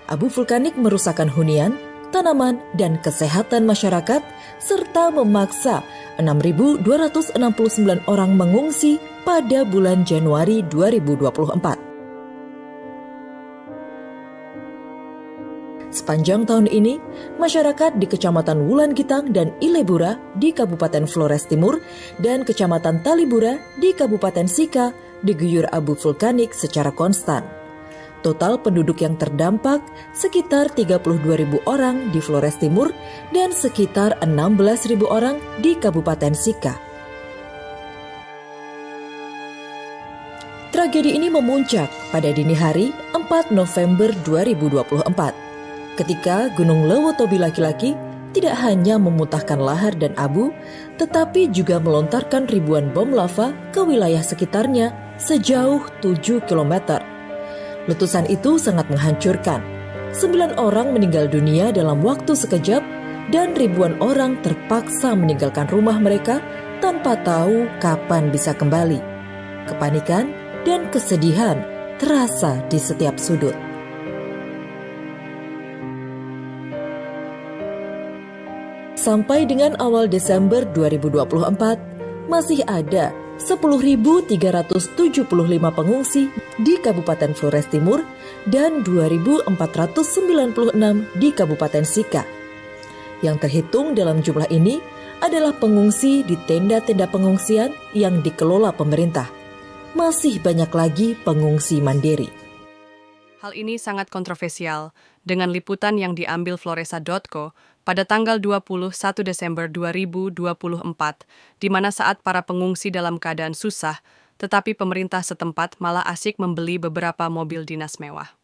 Abu vulkanik merusakkan hunian, tanaman, dan kesehatan masyarakat, serta memaksa 6.269 orang mengungsi pada bulan Januari 2024. Sepanjang tahun ini, masyarakat di Kecamatan Wulan Gitang dan Ilebura di Kabupaten Flores Timur dan Kecamatan Talibura di Kabupaten Sika diguyur abu vulkanik secara konstan. Total penduduk yang terdampak sekitar 32.000 orang di Flores Timur dan sekitar 16.000 orang di Kabupaten Sika. Tragedi ini memuncak pada dini hari 4 November 2024. Ketika Gunung Lewotobi laki-laki tidak hanya memuntahkan lahar dan abu, tetapi juga melontarkan ribuan bom lava ke wilayah sekitarnya sejauh 7 km. Letusan itu sangat menghancurkan. 9 orang meninggal dunia dalam waktu sekejap dan ribuan orang terpaksa meninggalkan rumah mereka tanpa tahu kapan bisa kembali. Kepanikan dan kesedihan terasa di setiap sudut. Sampai dengan awal Desember 2024, masih ada 10.375 pengungsi di Kabupaten Flores Timur dan 2.496 di Kabupaten Sika. Yang terhitung dalam jumlah ini adalah pengungsi di tenda-tenda pengungsian yang dikelola pemerintah. Masih banyak lagi pengungsi mandiri. Hal ini sangat kontroversial dengan liputan yang diambil Floresa.co pada tanggal 21 Desember 2024, di mana saat para pengungsi dalam keadaan susah, tetapi pemerintah setempat malah asyik membeli beberapa mobil dinas mewah.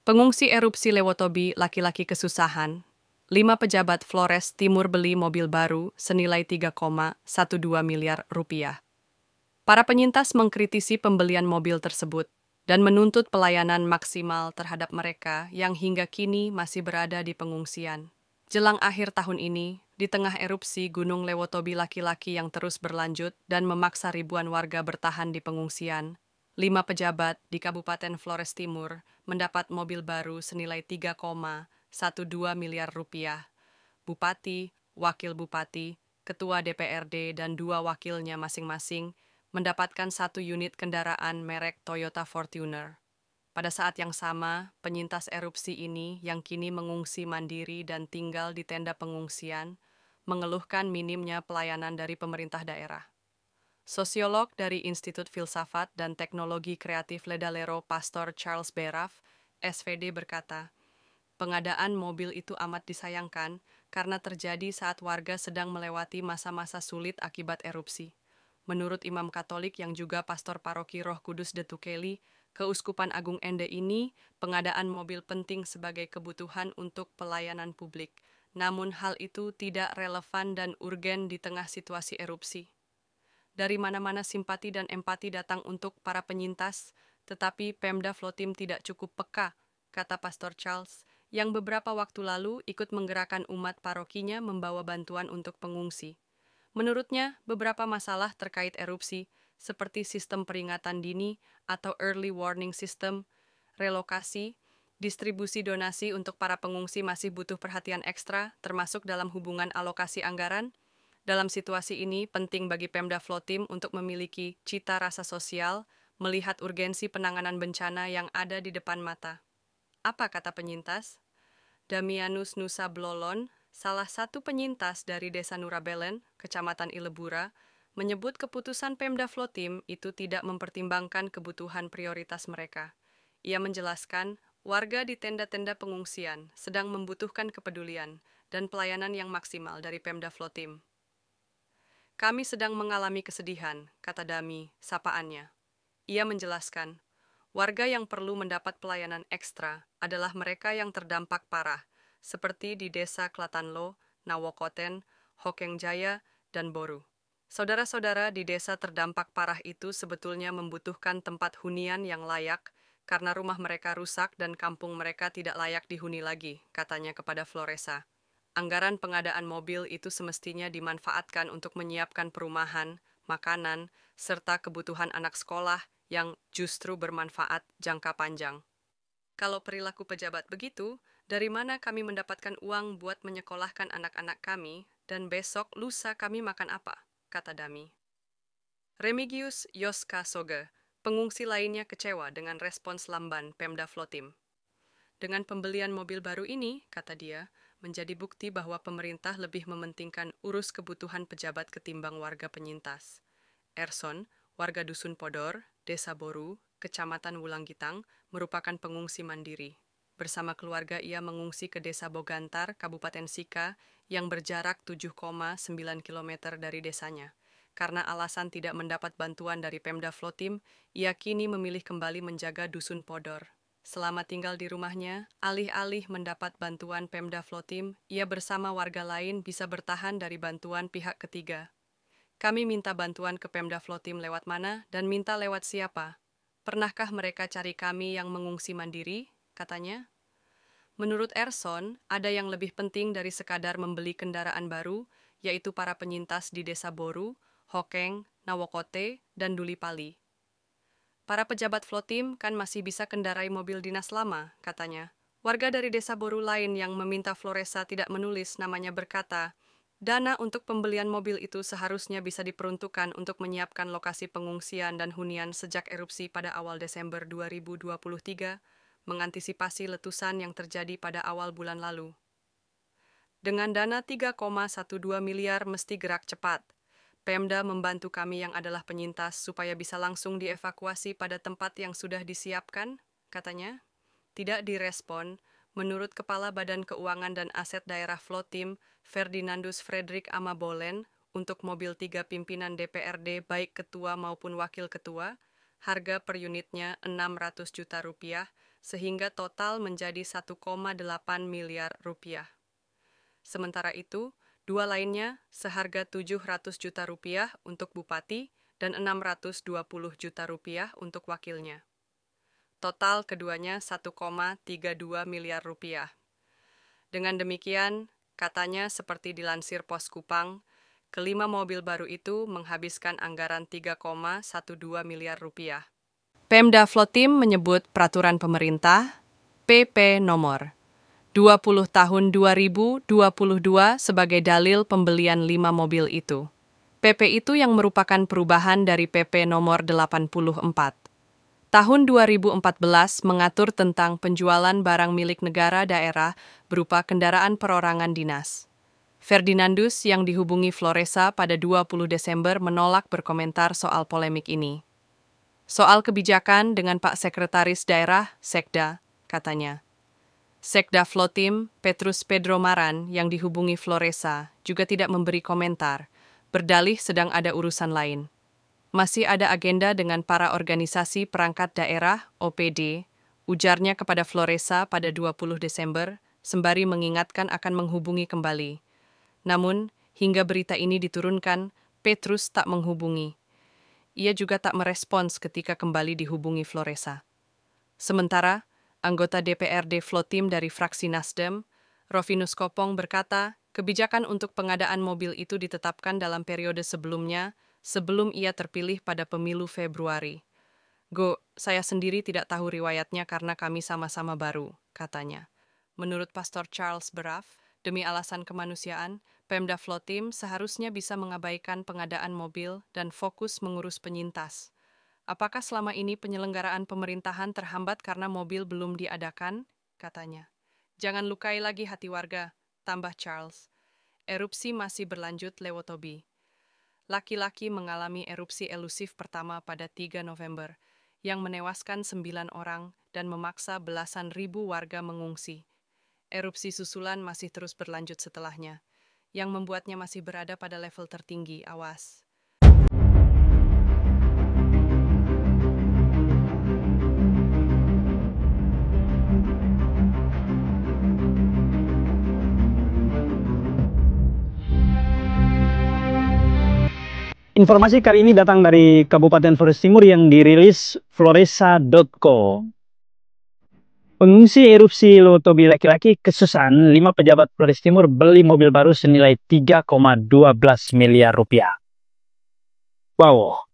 Pengungsi erupsi Lewotobi laki-laki kesusahan, 5 pejabat Flores Timur beli mobil baru senilai 3,12 miliar rupiah. Para penyintas mengkritisi pembelian mobil tersebut dan menuntut pelayanan maksimal terhadap mereka yang hingga kini masih berada di pengungsian. Jelang akhir tahun ini, di tengah erupsi Gunung Lewotobi laki-laki yang terus berlanjut dan memaksa ribuan warga bertahan di pengungsian, 5 pejabat di Kabupaten Flores Timur mendapat mobil baru senilai 3,12 miliar rupiah. Bupati, wakil bupati, ketua DPRD, dan 2 wakilnya masing-masing mendapatkan 1 unit kendaraan merek Toyota Fortuner. Pada saat yang sama, penyintas erupsi ini yang kini mengungsi mandiri dan tinggal di tenda pengungsian, mengeluhkan minimnya pelayanan dari pemerintah daerah. Sosiolog dari Institut Filsafat dan Teknologi Kreatif Ledalero Pastor Charles Beraf, SVD berkata, pengadaan mobil itu amat disayangkan karena terjadi saat warga sedang melewati masa-masa sulit akibat erupsi. Menurut Imam Katolik yang juga pastor paroki Roh Kudus de Tukeli, Keuskupan Agung Ende ini, pengadaan mobil penting sebagai kebutuhan untuk pelayanan publik. Namun hal itu tidak relevan dan urgen di tengah situasi erupsi. Dari mana-mana simpati dan empati datang untuk para penyintas, tetapi Pemda Flotim tidak cukup peka, kata Pastor Charles, yang beberapa waktu lalu ikut menggerakkan umat parokinya membawa bantuan untuk pengungsi. Menurutnya, beberapa masalah terkait erupsi, seperti sistem peringatan dini atau early warning system, relokasi, distribusi donasi untuk para pengungsi masih butuh perhatian ekstra, termasuk dalam hubungan alokasi anggaran. Dalam situasi ini, penting bagi Pemda Flotim untuk memiliki cita rasa sosial, melihat urgensi penanganan bencana yang ada di depan mata. Apa kata penyintas? Damianus Nusa Blolon, salah satu penyintas dari Desa Nurabelen, Kecamatan Ilebura, menyebut keputusan Pemda Flotim itu tidak mempertimbangkan kebutuhan prioritas mereka. Ia menjelaskan, warga di tenda-tenda pengungsian sedang membutuhkan kepedulian dan pelayanan yang maksimal dari Pemda Flotim. Kami sedang mengalami kesedihan, kata Dami, sapaannya. Ia menjelaskan, warga yang perlu mendapat pelayanan ekstra adalah mereka yang terdampak parah, seperti di Desa Klatanlo, Nawokoten, Hokengjaya, dan Boru. Saudara-saudara di desa terdampak parah itu sebetulnya membutuhkan tempat hunian yang layak karena rumah mereka rusak dan kampung mereka tidak layak dihuni lagi, katanya kepada Floresa. Anggaran pengadaan mobil itu semestinya dimanfaatkan untuk menyiapkan perumahan, makanan, serta kebutuhan anak sekolah yang justru bermanfaat jangka panjang. Kalau perilaku pejabat begitu, dari mana kami mendapatkan uang buat menyekolahkan anak-anak kami, dan besok lusa kami makan apa? Kata Dami. Remigius Yoska Soge, pengungsi lainnya kecewa dengan respons lamban Pemda Vlottim. Dengan pembelian mobil baru ini, kata dia, menjadi bukti bahwa pemerintah lebih mementingkan urus kebutuhan pejabat ketimbang warga penyintas. Erson, warga Dusun Podor, Desa Boru, Kecamatan Wulanggitang, merupakan pengungsi mandiri. Bersama keluarga ia mengungsi ke Desa Bogantar, Kabupaten Sika, yang berjarak 7,9 km dari desanya. Karena alasan tidak mendapat bantuan dari Pemda Vlottim, ia kini memilih kembali menjaga Dusun Podor. Selama tinggal di rumahnya, alih-alih mendapat bantuan Pemda Vlottim, ia bersama warga lain bisa bertahan dari bantuan pihak ketiga. Kami minta bantuan ke Pemda Vlottim lewat mana dan minta lewat siapa? Pernahkah mereka cari kami yang mengungsi mandiri? Katanya. Menurut Erson, ada yang lebih penting dari sekadar membeli kendaraan baru, yaitu para penyintas di Desa Boru, Hokeng, Nawokote, dan Dulipali. Para pejabat Vlottim kan masih bisa kendarai mobil dinas lama, katanya. Warga dari Desa Boru lain yang meminta Floresa tidak menulis namanya berkata, dana untuk pembelian mobil itu seharusnya bisa diperuntukkan untuk menyiapkan lokasi pengungsian dan hunian sejak erupsi pada awal Desember 2023, mengantisipasi letusan yang terjadi pada awal bulan lalu. Dengan dana 3,12 miliar mesti gerak cepat. Pemda membantu kami yang adalah penyintas supaya bisa langsung dievakuasi pada tempat yang sudah disiapkan, katanya. Tidak direspon, menurut Kepala Badan Keuangan dan Aset Daerah Vlottim, Ferdinandus Fredrik Amabolen, untuk mobil 3 pimpinan DPRD baik ketua maupun wakil ketua, harga per unitnya 600 juta rupiah, sehingga total menjadi 1,8 miliar rupiah. Sementara itu, dua lainnya seharga 700 juta rupiah untuk bupati dan 620 juta rupiah untuk wakilnya. Total keduanya 1,32 miliar rupiah. Dengan demikian, katanya seperti dilansir Pos Kupang, kelima mobil baru itu menghabiskan anggaran 3,12 miliar rupiah. Pemda Vlottim menyebut peraturan pemerintah PP nomor 20 tahun 2022 sebagai dalil pembelian 5 mobil itu. PP itu yang merupakan perubahan dari PP nomor 84. Tahun 2014 mengatur tentang penjualan barang milik negara daerah berupa kendaraan perorangan dinas. Ferdinandus yang dihubungi Floresa pada 20 Desember menolak berkomentar soal polemik ini. Soal kebijakan dengan Pak Sekretaris Daerah, Sekda, katanya. Sekda Vlottim, Petrus Pedro Maran, yang dihubungi Floresa, juga tidak memberi komentar, berdalih sedang ada urusan lain. Masih ada agenda dengan para organisasi perangkat daerah, OPD, ujarnya kepada Floresa pada 20 Desember, sembari mengingatkan akan menghubungi kembali. Namun, hingga berita ini diturunkan, Petrus tak menghubungi. Ia juga tak merespons ketika kembali dihubungi Floresa. Sementara, anggota DPRD Vlottim dari fraksi Nasdem, Rovinus Kopong berkata, kebijakan untuk pengadaan mobil itu ditetapkan dalam periode sebelumnya, sebelum ia terpilih pada pemilu Februari. Saya sendiri tidak tahu riwayatnya karena kami sama-sama baru, katanya. Menurut Pastor Charles Beraf, demi alasan kemanusiaan, Pemda Vlottim seharusnya bisa mengabaikan pengadaan mobil dan fokus mengurus penyintas. Apakah selama ini penyelenggaraan pemerintahan terhambat karena mobil belum diadakan? Katanya. Jangan lukai lagi hati warga, tambah Charles. Erupsi masih berlanjut Lewotobi. Laki-laki mengalami erupsi elusif pertama pada 3 November, yang menewaskan 9 orang dan memaksa belasan ribu warga mengungsi. Erupsi susulan masih terus berlanjut setelahnya, yang membuatnya masih berada pada level tertinggi, awas. Informasi kali ini datang dari Kabupaten Flores Timur yang dirilis Floresa.co. Pengungsi erupsi Lewotobi laki-laki kesusahan, 5 pejabat Flores Timur beli mobil baru senilai 3,12 miliar rupiah. Wow.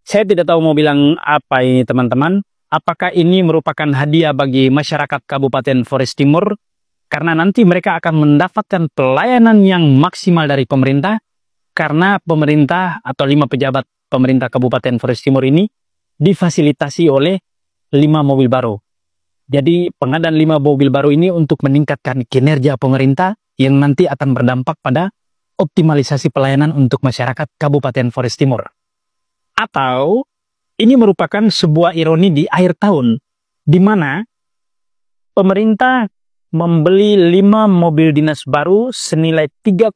Saya tidak tahu mau bilang apa ini teman-teman. apakah ini merupakan hadiah bagi masyarakat Kabupaten Flores Timur karena nanti mereka akan mendapatkan pelayanan yang maksimal dari pemerintah karena pemerintah atau 5 pejabat pemerintah Kabupaten Flores Timur ini difasilitasi oleh 5 mobil baru. Jadi pengadaan 5 mobil baru ini untuk meningkatkan kinerja pemerintah yang nanti akan berdampak pada optimalisasi pelayanan untuk masyarakat Kabupaten Flores Timur. Atau ini merupakan sebuah ironi di akhir tahun, di mana pemerintah membeli 5 mobil dinas baru senilai 3,12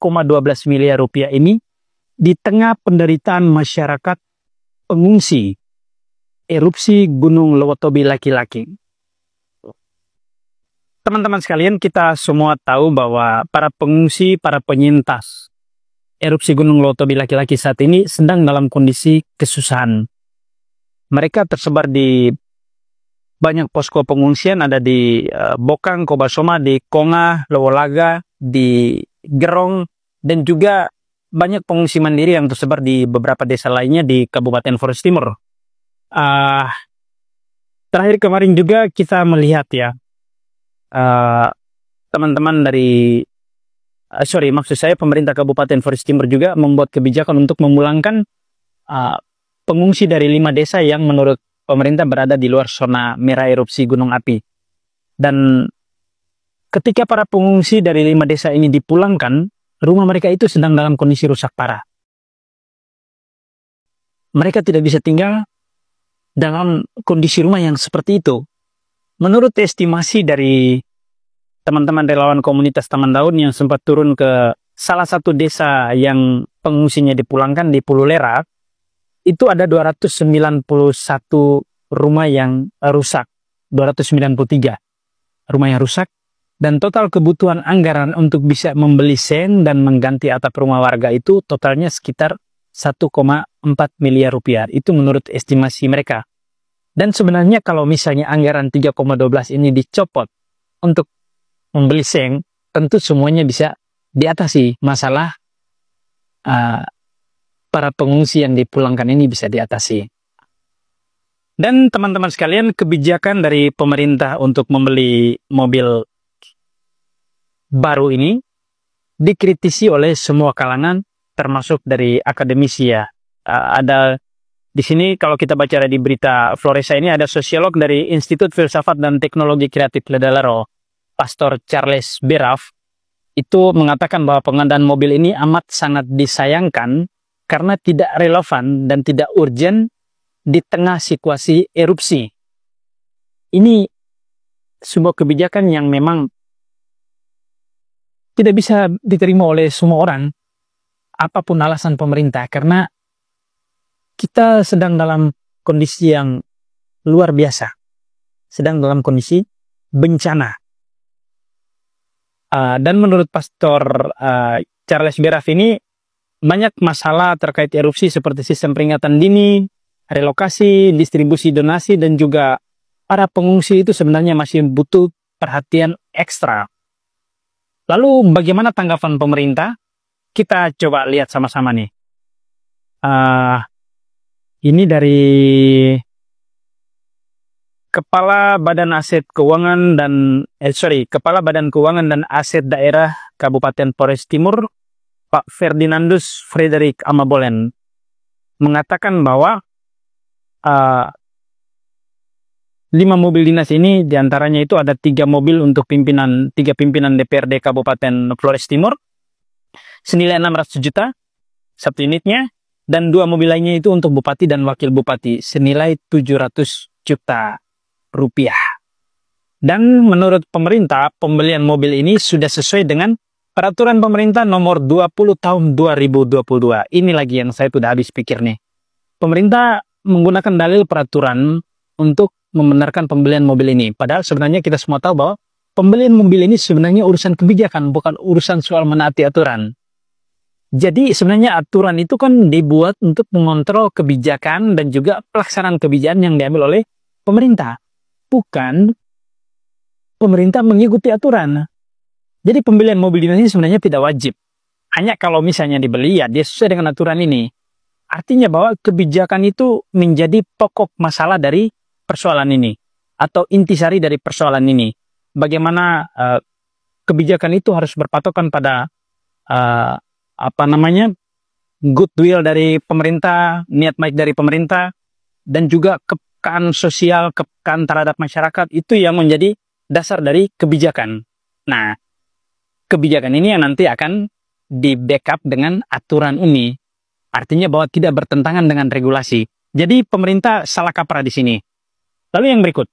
miliar rupiah ini di tengah penderitaan masyarakat pengungsi erupsi Gunung Lewotobi laki-laki. Teman-teman sekalian, kita semua tahu bahwa para pengungsi, para penyintas erupsi Gunung Lewotobi laki-laki saat ini sedang dalam kondisi kesusahan. Mereka tersebar di banyak posko pengungsian, ada di Bokang, Kobasoma, di Konga, Lewolaga, di Gerong, dan juga banyak pengungsi mandiri yang tersebar di beberapa desa lainnya di Kabupaten Flores Timur. Terakhir kemarin juga kita melihat ya, teman-teman dari maksud saya pemerintah Kabupaten Flores Timur juga membuat kebijakan untuk memulangkan pengungsi dari 5 desa yang menurut pemerintah berada di luar zona merah erupsi gunung api. Dan ketika para pengungsi dari 5 desa ini dipulangkan, rumah mereka itu sedang dalam kondisi rusak parah. Mereka tidak bisa tinggal dalam kondisi rumah yang seperti itu. Menurut estimasi dari teman-teman relawan komunitas Taman Daun yang sempat turun ke salah satu desa yang pengungsinya dipulangkan di Pulau Lera, itu ada 291 rumah yang rusak, 293 rumah yang rusak, dan total kebutuhan anggaran untuk bisa membeli seng dan mengganti atap rumah warga itu totalnya sekitar 1,4 miliar rupiah. Itu menurut estimasi mereka. Dan sebenarnya kalau misalnya anggaran 3,12 ini dicopot untuk membeli seng, tentu semuanya bisa diatasi. Masalah para pengungsi yang dipulangkan ini bisa diatasi. Dan teman-teman sekalian, kebijakan dari pemerintah untuk membeli mobil baru ini dikritisi oleh semua kalangan, termasuk dari akademisi ya. Ada di sini kalau kita baca di berita Floresa ini ada sosiolog dari Institut Filsafat dan Teknologi Kreatif Ledalaro, Pastor Charles Beraf, itu mengatakan bahwa pengadaan mobil ini amat sangat disayangkan karena tidak relevan dan tidak urgent di tengah situasi erupsi. Ini sebuah kebijakan yang memang tidak bisa diterima oleh semua orang, apapun alasan pemerintah, karena kita sedang dalam kondisi yang luar biasa, sedang dalam kondisi bencana. Dan menurut Pastor Charles Beraf ini, banyak masalah terkait erupsi seperti sistem peringatan dini, relokasi, distribusi donasi, dan juga para pengungsi itu sebenarnya masih butuh perhatian ekstra. Lalu bagaimana tanggapan pemerintah? Kita coba lihat sama-sama nih. Ini dari Kepala Badan Keuangan dan Aset Daerah Kabupaten Flores Timur, Pak Ferdinandus Frederick Amabolen, mengatakan bahwa 5 mobil dinas ini diantaranya itu ada 3 mobil untuk 3 pimpinan DPRD Kabupaten Flores Timur senilai 600 juta satu unitnya, dan 2 mobil lainnya itu untuk bupati dan wakil bupati senilai 700 juta rupiah. Dan menurut pemerintah, pembelian mobil ini sudah sesuai dengan peraturan pemerintah nomor 20 tahun 2022. Ini lagi yang saya sudah habis pikir nih. Pemerintah menggunakan dalil peraturan untuk membenarkan pembelian mobil ini. Padahal sebenarnya kita semua tahu bahwa pembelian mobil ini sebenarnya urusan kebijakan, bukan urusan soal menaati aturan. Jadi sebenarnya aturan itu kan dibuat untuk mengontrol kebijakan dan juga pelaksanaan kebijakan yang diambil oleh pemerintah. Bukan pemerintah mengikuti aturan. Jadi pembelian mobil dinas ini sebenarnya tidak wajib. Hanya kalau misalnya dibeli ya dia sesuai dengan aturan ini. Artinya bahwa kebijakan itu menjadi pokok masalah dari persoalan ini atau intisari dari persoalan ini. Bagaimana kebijakan itu harus berpatokan pada goodwill dari pemerintah, niat baik dari pemerintah, dan juga kepekaan sosial, kepekaan terhadap masyarakat, itu yang menjadi dasar dari kebijakan. Nah, kebijakan ini yang nanti akan di-backup dengan aturan ini. Artinya bahwa tidak bertentangan dengan regulasi. Jadi pemerintah salah kaprah di sini. Lalu yang berikut,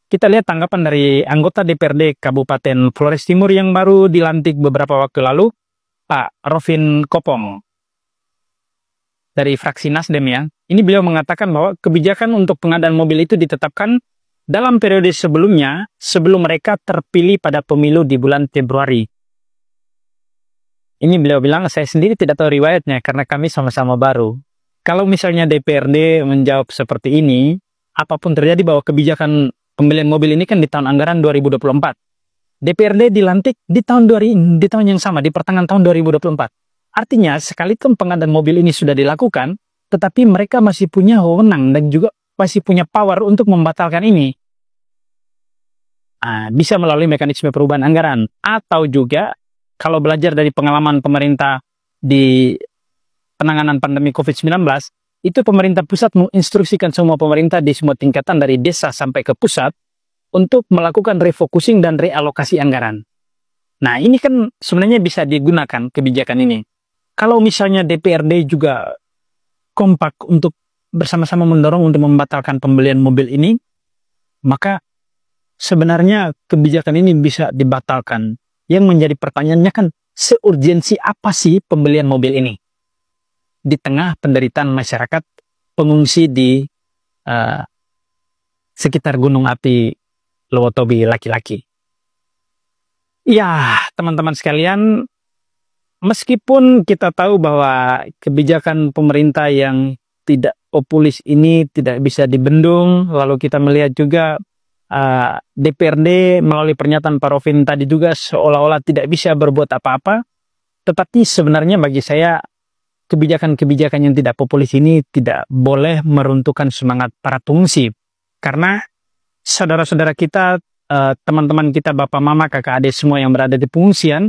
kita lihat tanggapan dari anggota DPRD Kabupaten Flores Timur yang baru dilantik beberapa waktu lalu, Pak Rovin Kopong dari fraksi Nasdem ya. Ini beliau mengatakan bahwa kebijakan untuk pengadaan mobil itu ditetapkan dalam periode sebelumnya, sebelum mereka terpilih pada pemilu di bulan Februari. Ini beliau bilang, saya sendiri tidak tahu riwayatnya karena kami sama-sama baru. Kalau misalnya DPRD menjawab seperti ini, apapun terjadi bahwa kebijakan pembelian mobil ini kan di tahun anggaran 2024. DPRD dilantik di tahun yang sama, di pertengahan tahun 2024. Artinya, sekalipun pengadaan mobil ini sudah dilakukan, tetapi mereka masih punya wewenang dan juga masih punya power untuk membatalkan ini. Bisa melalui mekanisme perubahan anggaran. Atau juga, kalau belajar dari pengalaman pemerintah di penanganan pandemi COVID-19, itu pemerintah pusat menginstruksikan semua pemerintah di semua tingkatan dari desa sampai ke pusat untuk melakukan refocusing dan realokasi anggaran. Nah, ini kan sebenarnya bisa digunakan kebijakan ini. Kalau misalnya DPRD juga kompak untuk bersama-sama mendorong untuk membatalkan pembelian mobil ini, maka sebenarnya kebijakan ini bisa dibatalkan. Yang menjadi pertanyaannya kan, seurgensi apa sih pembelian mobil ini? Di tengah penderitaan masyarakat pengungsi di sekitar Gunung Api Lewotobi laki-laki. Ya, teman-teman sekalian, meskipun kita tahu bahwa kebijakan pemerintah yang tidak populis ini tidak bisa dibendung, lalu kita melihat juga DPRD melalui pernyataan Pak Rovin tadi juga seolah-olah tidak bisa berbuat apa-apa, tetapi sebenarnya bagi saya kebijakan-kebijakan yang tidak populis ini tidak boleh meruntuhkan semangat para pengungsi. Karena saudara-saudara kita, teman-teman kita, bapak, mama, kakak, adik semua yang berada di pengungsian,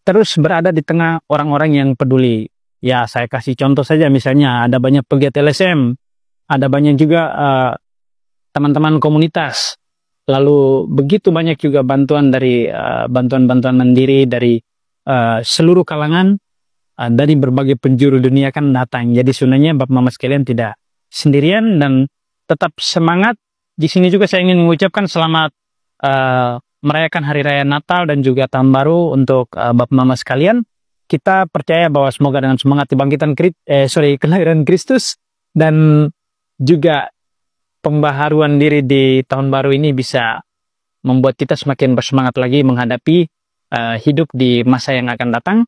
terus berada di tengah orang-orang yang peduli. Ya, saya kasih contoh saja, misalnya ada banyak pegiat LSM, ada banyak juga teman-teman komunitas, lalu begitu banyak juga bantuan dari bantuan-bantuan mandiri dari seluruh kalangan, dari berbagai penjuru dunia kan datang. Jadi sebenarnya bapak mama sekalian tidak sendirian dan tetap semangat. Di sini juga saya ingin mengucapkan selamat merayakan Hari Raya Natal dan juga Tahun Baru untuk bapak mama sekalian. Kita percaya bahwa semoga dengan semangat kelahiran Kristus dan juga pembaharuan diri di tahun baru ini bisa membuat kita semakin bersemangat lagi menghadapi hidup di masa yang akan datang.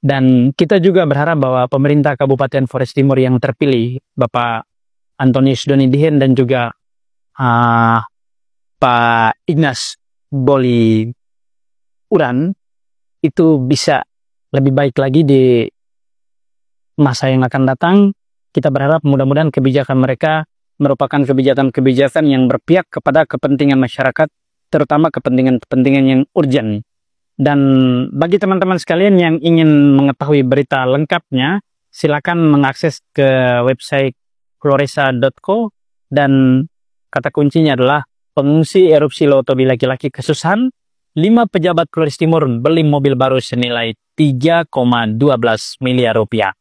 Dan kita juga berharap bahwa pemerintah Kabupaten Flores Timur yang terpilih, Bapak Antonius Doni Dihen dan juga Pak Ignas Boli Uran, itu bisa lebih baik lagi di masa yang akan datang. Kita berharap mudah-mudahan kebijakan mereka merupakan kebijakan-kebijakan yang berpihak kepada kepentingan masyarakat, terutama kepentingan-kepentingan yang urgent. Dan bagi teman-teman sekalian yang ingin mengetahui berita lengkapnya, silakan mengakses ke website floresa.co dan kata kuncinya adalah pengungsi erupsi Lewotobi laki-laki kesusahan, 5 pejabat Flores Timur beli mobil baru senilai 3,12 miliar rupiah.